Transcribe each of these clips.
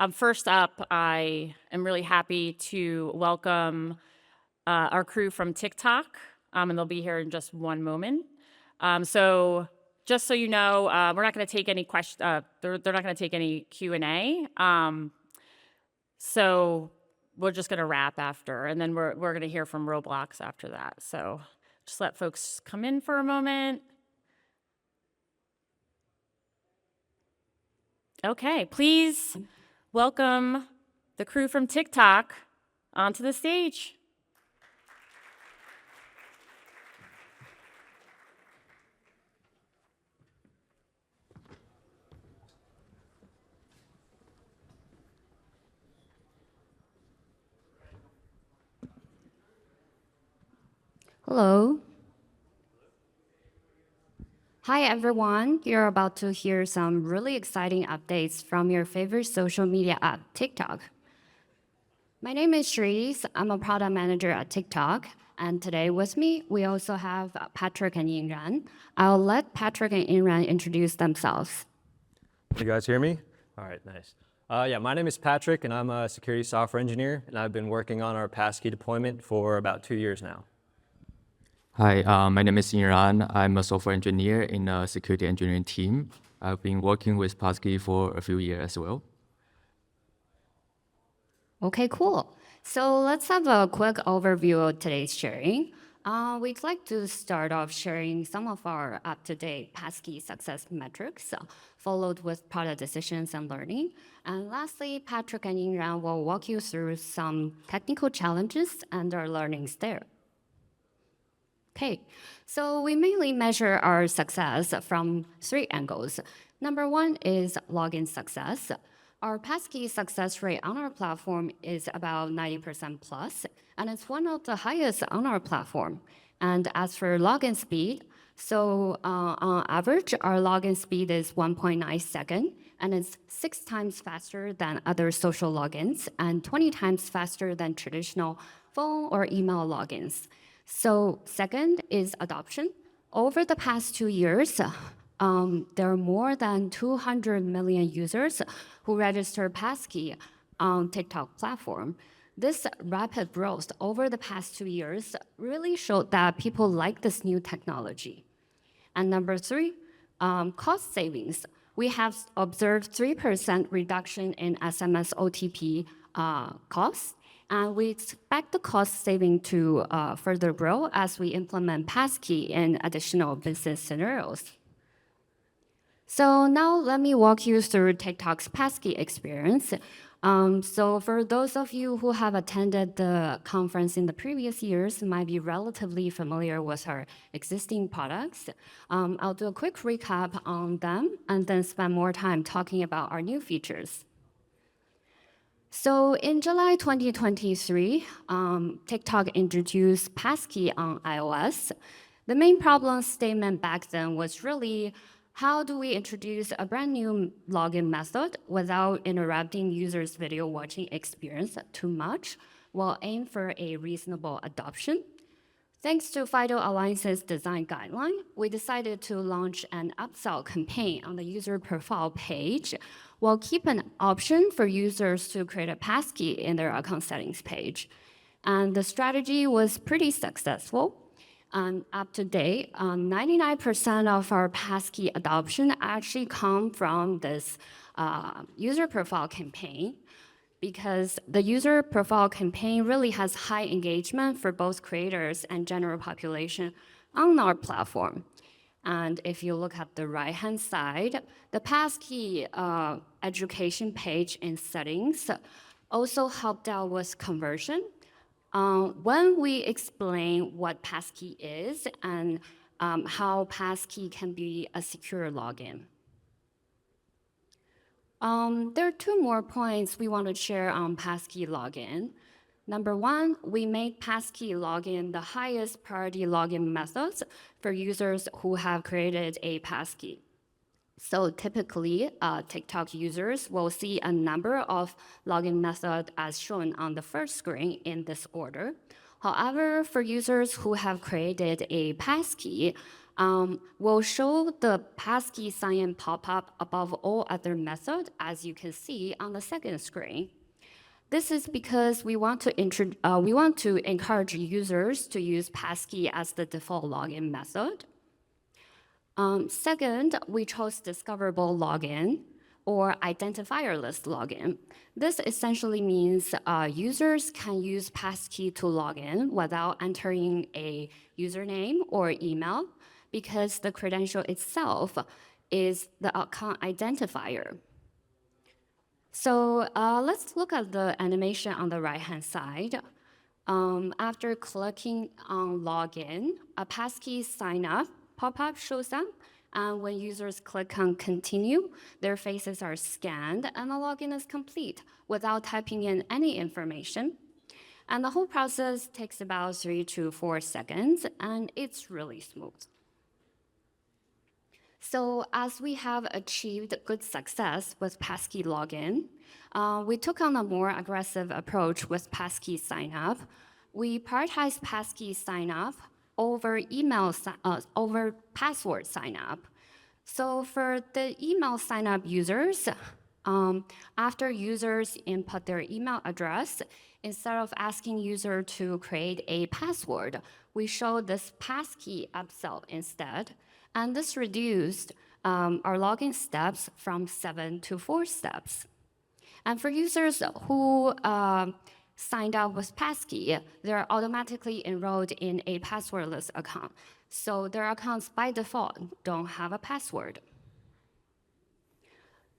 First up, I am really happy to welcome our crew from TikTok, and they'll be here in just one moment. So just so you know, we're not going to take any questions. They're not going to take any Q&A. So we're just going to wrap after, and then we're going to hear from Roblox after that. So just let folks come in for a moment. Okay, please welcome the crew from TikTok onto the stage. Hello. Hi, everyone. You're about to hear some really exciting updates from your favorite social media app, TikTok. My name is Cherise. I'm a product manager at TikTok. And today with me, we also have Patrick and Yingran. I'll let Patrick and Yingran introduce themselves. You guys hear me? All right, nice. My name is Patrick, and I'm a security software engineer, and I've been working on our Passkey deployment for about 2 years now. Hi, my name is Yingran. I'm a software engineer in the security engineering team. I've been working with Passkeys for a few years as well. Okay, cool. So let's have a quick overview of today's sharing. We'd like to start off sharing some of our up-to-date Passkey success metrics, followed with product decisions and learning. And lastly, Patrick and Yingran will walk you through some technical challenges and our learnings there. Okay, so we mainly measure our success from 3 angles. Number 1 is login success. Our Passkey success rate on our platform is about 90% plus, and it's one of the highest on our platform. And as for login speed, so on average, our login speed is 1.9 seconds, and it's 6 times faster than other social logins and 20 times faster than traditional phone or email logins. So second is adoption. Over the past 2 years, there are more than 200 million users who register Passkey on TikTok platform. This rapid growth over the past 2 years really showed that people like this new technology. And number 3, cost savings. We have observed 3% reduction in SMS OTP costs. And we expect the cost saving to further grow as we implement Passkey in additional business scenarios. So now let me walk you through TikTok's Passkey experience. So for those of you who have attended the conference in the previous years, might be relatively familiar with our existing products. I'll do a quick recap on them and then spend more time talking about our new features. So in July 2023, TikTok introduced Passkey on iOS. The main problem statement back then was really, how do we introduce a brand new login method without interrupting users' video watching experience too much, while aim for a reasonable adoption? Thanks to FIDO Alliance's design guideline, we decided to launch an upsell campaign on the user profile page, while keep an option for users to create a passkey in their account settings page. And the strategy was pretty successful. Up to date, 99% of our passkey adoption actually come from this user profile campaign, because the user profile campaign really has high engagement for both creators and general population on our platform. And if you look at the right-hand side, the Passkey education page in settings also helped out with conversion. When we explain what Passkey is and how Passkey can be a secure login. There are 2 more points we want to share on Passkey login. Number 1, we made Passkey login the highest priority login methods for users who have created a Passkey. So typically, TikTok users will see a number of login methods as shown on the first screen in this order. However, for users who have created a Passkey, will show the passkey sign-in pop-up above all other methods, as you can see on the second screen. This is because we want to encourage users to use passkey as the default login method. Second, we chose discoverable login or identifier-less login. This essentially means users can use passkey to log in without entering a username or email because the credential itself is the account identifier. So let's look at the animation on the right-hand side. After clicking on login, a passkey sign up pop-up shows up. And when users click on continue, their faces are scanned and the login is complete without typing in any information. And the whole process takes about 3 to 4 seconds, and it's really smooth. So as we have achieved good success with passkey login, we took on a more aggressive approach with passkey sign-up. We prioritized passkey sign-up over over password sign-up. So for the email sign-up users, after users input their email address, instead of asking user to create a password, we show this passkey upsell instead. And this reduced our login steps from 7 to 4 steps. And for users who signed up with passkey, they're automatically enrolled in a passwordless account. So their accounts by default don't have a password.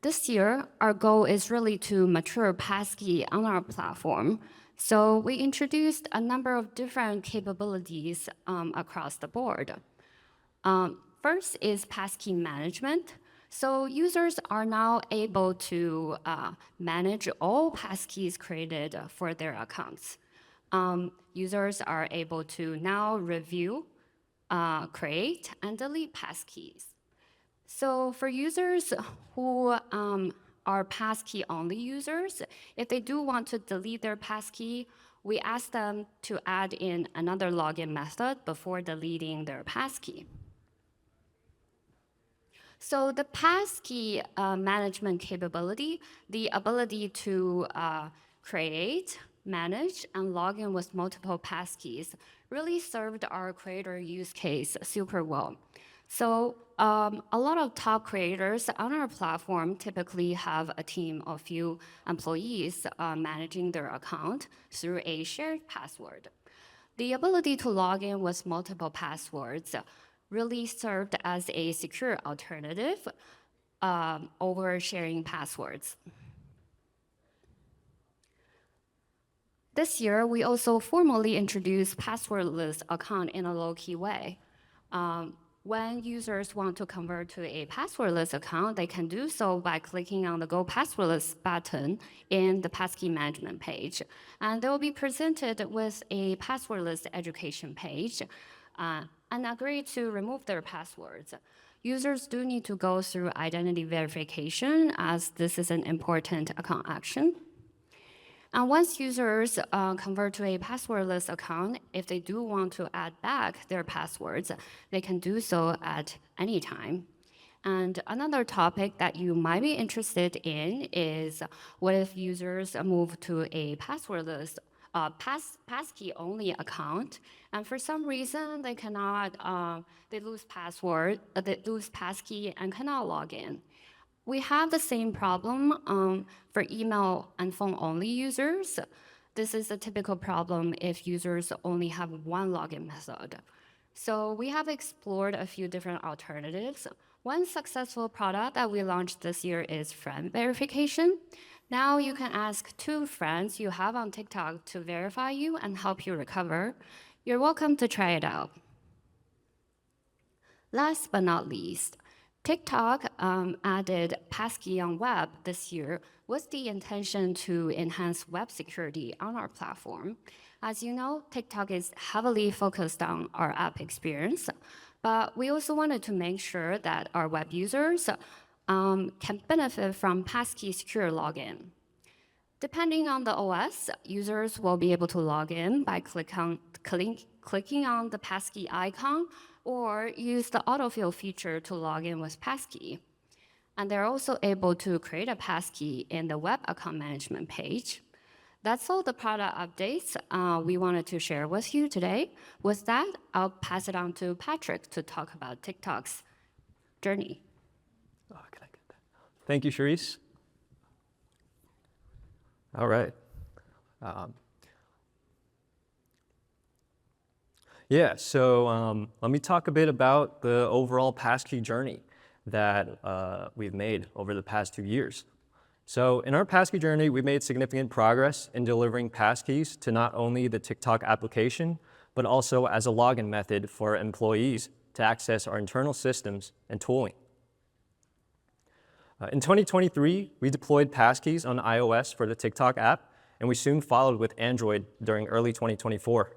This year, our goal is really to mature passkey on our platform. So we introduced a number of different capabilities across the board. First is passkey management. So users are now able to manage all passkeys created for their accounts. Users are able to now review, create, and delete passkeys. So for users who are passkey-only users, if they do want to delete their passkey, we ask them to add in another login method before deleting their passkey. So the passkey management capability, the ability to create, manage, and log in with multiple passkeys really served our creator use case super well. So a lot of top creators on our platform typically have a team of few employees managing their account through a shared password. The ability to log in with multiple passwords really served as a secure alternative over sharing passwords. This year, we also formally introduced passwordless account in a low-key way. When users want to convert to a passwordless account, they can do so by clicking on the Go Passwordless button in the passkey management page. And they will be presented with a passwordless education page and agree to remove their passwords. Users do need to go through identity verification as this is an important account action. And once users convert to a passwordless account, if they do want to add back their passwords, they can do so at any time. And another topic that you might be interested in is what if users move to a passwordless passkey-only account, and for some reason they cannot, they lose passkey and cannot log in. We have the same problem for email and phone-only users. This is a typical problem if users only have one login method. So we have explored a few different alternatives. One successful product that we launched this year is friend verification. Now you can ask 2 friends you have on TikTok to verify you and help you recover. You're welcome to try it out. Last but not least, TikTok added Passkey on web this year with the intention to enhance web security on our platform. As you know, TikTok is heavily focused on our app experience, but we also wanted to make sure that our web users can benefit from Passkey secure login. Depending on the OS, users will be able to log in by clicking on the passkey icon or use the autofill feature to log in with passkey. And they're also able to create a passkey in the web account management page. That's all the product updates we wanted to share with you today. With that, I'll pass it on to Patrick to talk about TikTok's journey. Oh, can I get that? Thank you, Cherise. All right. So let me talk a bit about the overall passkey journey that we've made over the past 2 years. So in our passkey journey, we've made significant progress in delivering passkeys to not only the TikTok application, but also as a login method for employees to access our internal systems and tooling. In 2023, we deployed passkeys on iOS for the TikTok app, and we soon followed with Android during early 2024.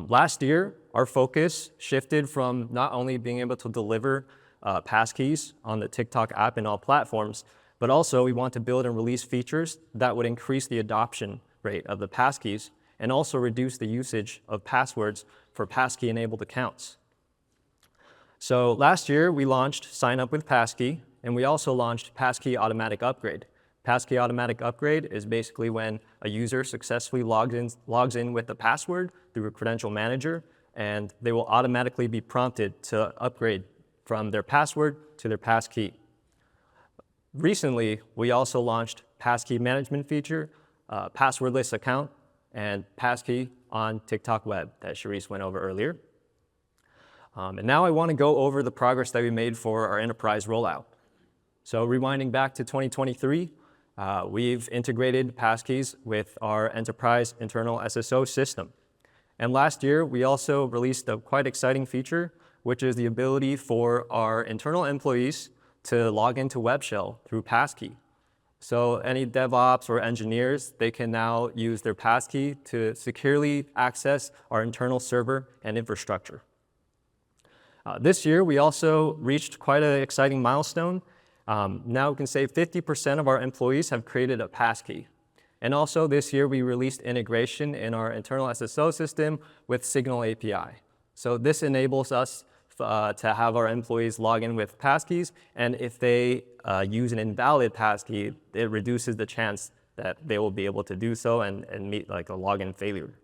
Last year, our focus shifted from not only being able to deliver passkeys on the TikTok app in all platforms, but also we want to build and release features that would increase the adoption rate of the passkeys and also reduce the usage of passwords for passkey-enabled accounts. So last year, we launched Sign Up with Passkey, and we also launched Passkey Automatic Upgrade. Passkey Automatic Upgrade is basically when a user successfully logs in with a password through a credential manager, and they will automatically be prompted to upgrade from their password to their passkey. Recently, we also launched Passkey Management feature, passwordless account, and Passkey on TikTok Web that Cherise went over earlier. And now I want to go over the progress that we made for our enterprise rollout. So rewinding back to 2023, we've integrated passkeys with our enterprise internal SSO system. And last year, we also released a quite exciting feature, which is the ability for our internal employees to log into Web Shell through passkey. So any DevOps or engineers, they can now use their passkey to securely access our internal server and infrastructure. This year, we also reached quite an exciting milestone. Now we can say 50% of our employees have created a passkey. And also this year, we released integration in our internal SSO system with Signal API. So this enables us to have our employees log in with passkeys, and if they use an invalid passkey, it reduces the chance that they will be able to do so and meet like a login failure.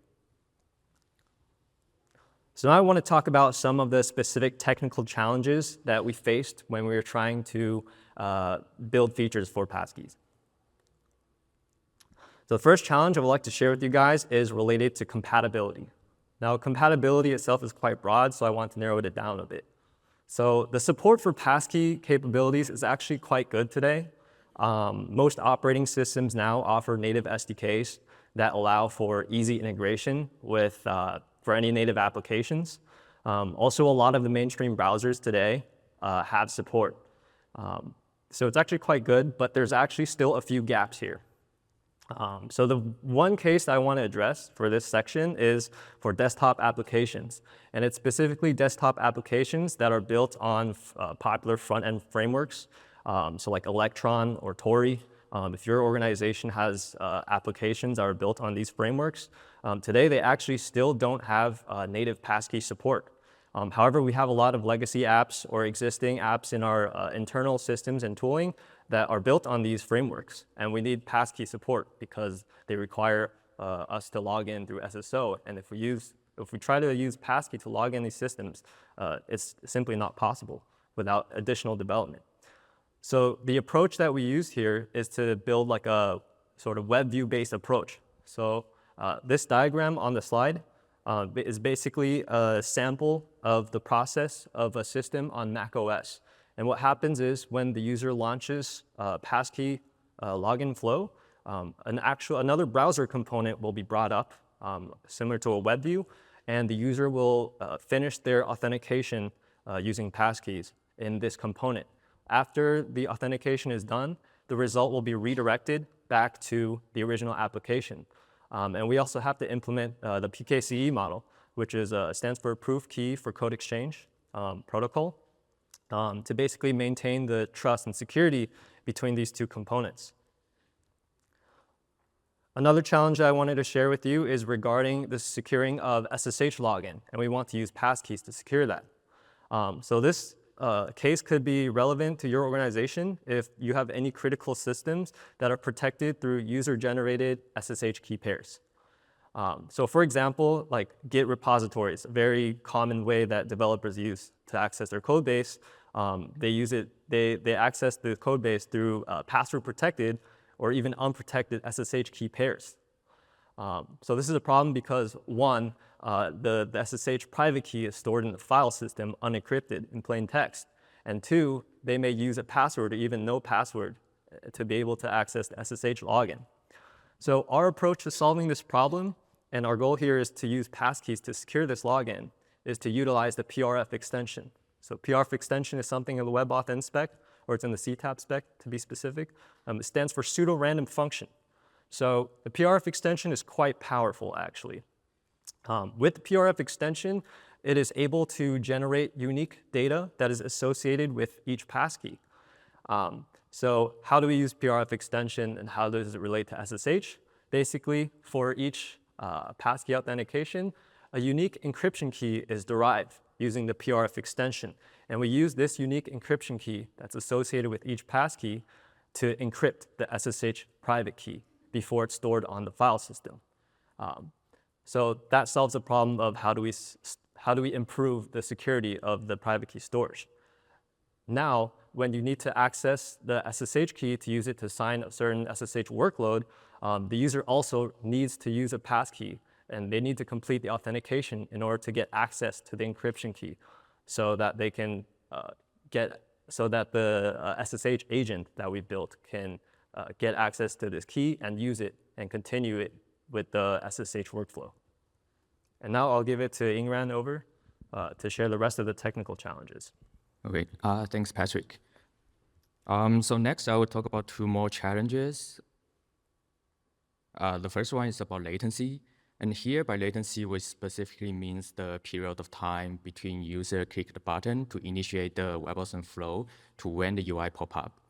So now I want to talk about some of the specific technical challenges that we faced when we were trying to build features for passkeys. So the first challenge I would like to share with you guys is related to compatibility. Now, compatibility itself is quite broad, so I want to narrow it down a bit. So the support for passkey capabilities is actually quite good today. Most operating systems now offer native SDKs that allow for easy integration with for any native applications. Also, a lot of the mainstream browsers today have support. So it's actually quite good, but there's actually still a few gaps here. So the one case I want to address for this section is for desktop applications. And it's specifically desktop applications that are built on popular front-end frameworks, so like Electron or Tori. If your organization has applications that are built on these frameworks, today they actually still don't have native passkey support. However, we have a lot of legacy apps or existing apps in our internal systems and tooling that are built on these frameworks, and we need passkey support because they require us to log in through SSO. And if we try to use passkey to log in these systems, it's simply not possible without additional development. So the approach that we use here is to build like a sort of web view-based approach. So this diagram on the slide is basically a sample of the process of a system on Mac OS. And what happens is when the user launches passkey login flow, another browser component will be brought up, similar to a web view, and the user will finish their authentication using passkeys in this component. After the authentication is done, the result will be redirected back to the original application. And we also have to implement the PKCE model, which stands for Proof Key for Code Exchange protocol, to basically maintain the trust and security between these two components. Another challenge I wanted to share with you is regarding the securing of SSH login, and we want to use passkeys to secure that. So this case could be relevant to your organization if you have any critical systems that are protected through user-generated SSH key pairs. So for example, like Git repositories, a very common way that developers use to access their code base. They access the code base through password protected or even unprotected SSH key pairs. So this is a problem because one, the SSH private key is stored in the file system unencrypted in plain text. And two, they may use a password or even no password to be able to access the SSH login. So our approach to solving this problem, and our goal here is to use passkeys to secure this login, is to utilize the PRF extension. So PRF extension is something in the WebAuthn spec, or it's in the CTAP spec to be specific. It stands for pseudo-random function. So the PRF extension is quite powerful, actually. With the PRF extension, it is able to generate unique data that is associated with each passkey. So how do we use PRF extension and how does it relate to SSH? Basically, for each passkey authentication, a unique encryption key is derived using the PRF extension. And we use this unique encryption key that's associated with each passkey to encrypt the SSH private key before it's stored on the file system. So that solves the problem of how do we improve the security of the private key storage. Now, when you need to access the SSH key to use it to sign a certain SSH workload, the user also needs to use a passkey, and they need to complete the authentication in order to get access to the encryption key, so that they can so that the SSH agent that we built can get access to this key and use it and continue it with the SSH workflow. And now I'll give it to Yingran over to share the rest of the technical challenges. Okay, thanks, Patrick. So next, I will talk about two more challenges. The first one is about latency. And here, by latency, we specifically means the period of time between user click the button to initiate the WebAuthn flow to when the UI pop up.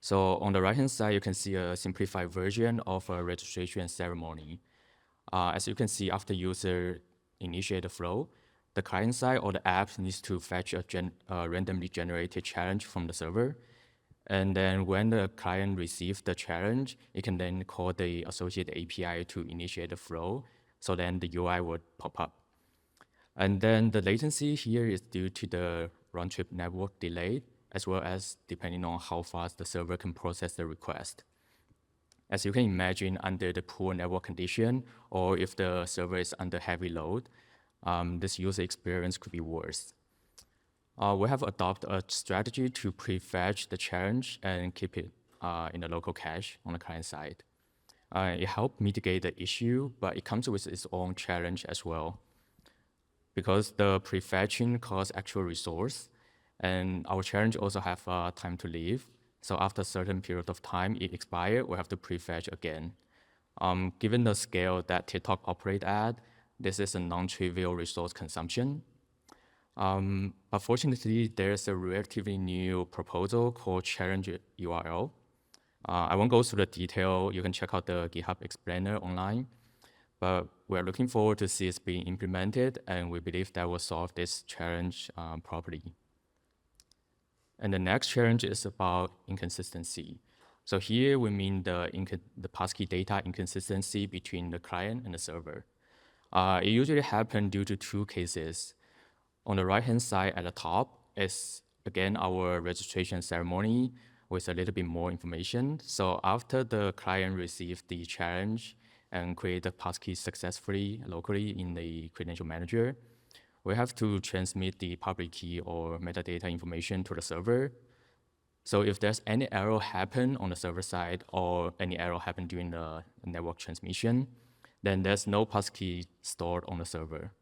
So on the right-hand side, you can see a simplified version of a registration ceremony. As you can see, after user initiate the flow, the client side or the app needs to fetch a randomly generated challenge from the server. And then when the client receives the challenge, it can then call the associated API to initiate the flow. So then the UI would pop up. And then the latency here is due to the round-trip network delay, as well as depending on how fast the server can process the request. As you can imagine, under the poor network condition, or if the server is under heavy load, this user experience could be worse. We have adopted a strategy to pre-fetch the challenge and keep it in the local cache on the client side. It helps mitigate the issue, but it comes with its own challenge as well. Because the prefetching costs actual resource, and our challenge also have time to live. So after a certain period of time, it expires, we have to prefetch again. Given the scale that TikTok operate at, this is a non-trivial resource consumption. But fortunately, there's a relatively new proposal called Challenge URL. I won't go through the detail. You can check out the GitHub explainer online. But we're looking forward to see it being implemented, and we believe that will solve this challenge properly. And the next challenge is about inconsistency. So here we mean the passkey data inconsistency between the client and the server. It usually happens due to two cases. On the right-hand side at the top is, again, our registration ceremony with a little bit more information. So after the client receives the challenge and create the passkey successfully locally in the credential manager, we have to transmit the public key or metadata information to the server. So if there's any error happen on the server side or any error happen during the network transmission, then there's no passkey stored on the server.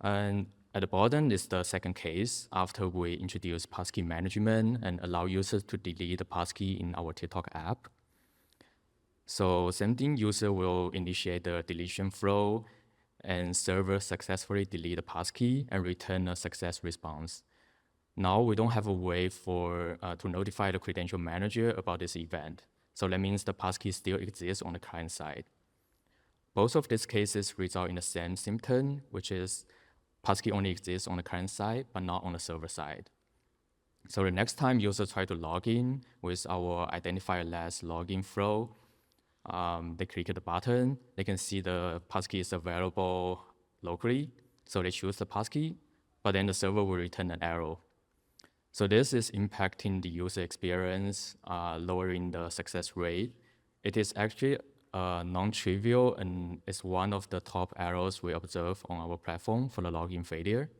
And at the bottom is the second case after we introduce passkey management and allow users to delete the passkey in our TikTok app. So same thing, user will initiate the deletion flow and server successfully delete the passkey and return a success response. Now we don't have a way to notify the credential manager about this event. So that means the passkey still exists on the client side. Both of these cases result in the same symptom, which is passkey only exists on the client side, but not on the server side. So the next time users try to log in with our identifier-less login flow, they click the button, they can see the passkey is available locally. So they choose the passkey, but then the server will return an error. So this is impacting the user experience, lowering the success rate. It is actually non-trivial and it's one of the top errors we observe on our platform for the login failure.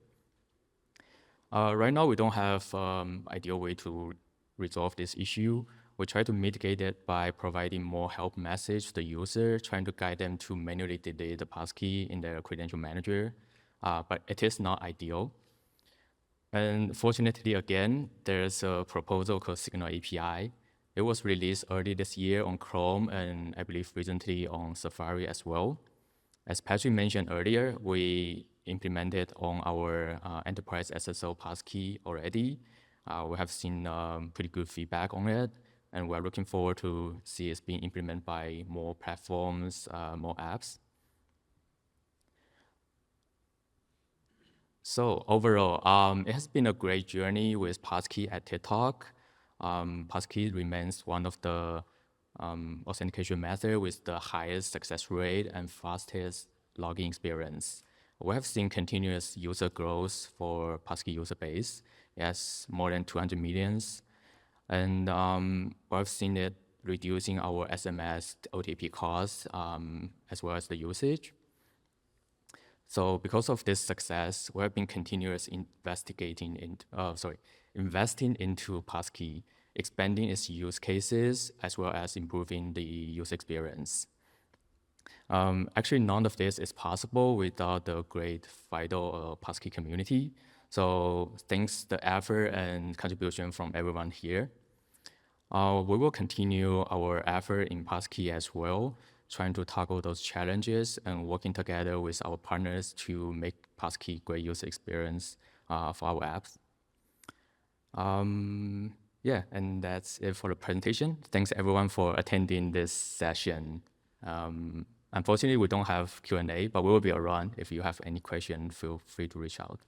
Right now, we don't have ideal way to resolve this issue. We try to mitigate it by providing more help message to the user, trying to guide them to manually delete the passkey in their credential manager, but it is not ideal. And fortunately, again, there's a proposal called Signal API. It was released early this year on Chrome and I believe recently on Safari as well. As Patrick mentioned earlier, we implemented on our enterprise SSO passkey already. We have seen pretty good feedback on it, and we're looking forward to see it being implemented by more platforms, more apps. So overall, it has been a great journey with Passkey at TikTok. Passkey remains one of the authentication method with the highest success rate and fastest login experience. We have seen continuous user growth for Passkey user base. Yes, more than 200 millions. And we've seen it reducing our SMS OTP costs as well as the usage. So because of this success, we have been continuously investing into Passkey, expanding its use cases as well as improving the user experience. Actually, none of this is possible without the great vital Passkey community. So thanks the effort and contribution from everyone here. We will continue our effort in Passkey as well, trying to tackle those challenges and working together with our partners to make Passkey great user experience for our apps. Yeah, and that's it for the presentation. Thanks everyone for attending this session. Unfortunately, we don't have Q&A, but we will be around. If you have any question, feel free to reach out.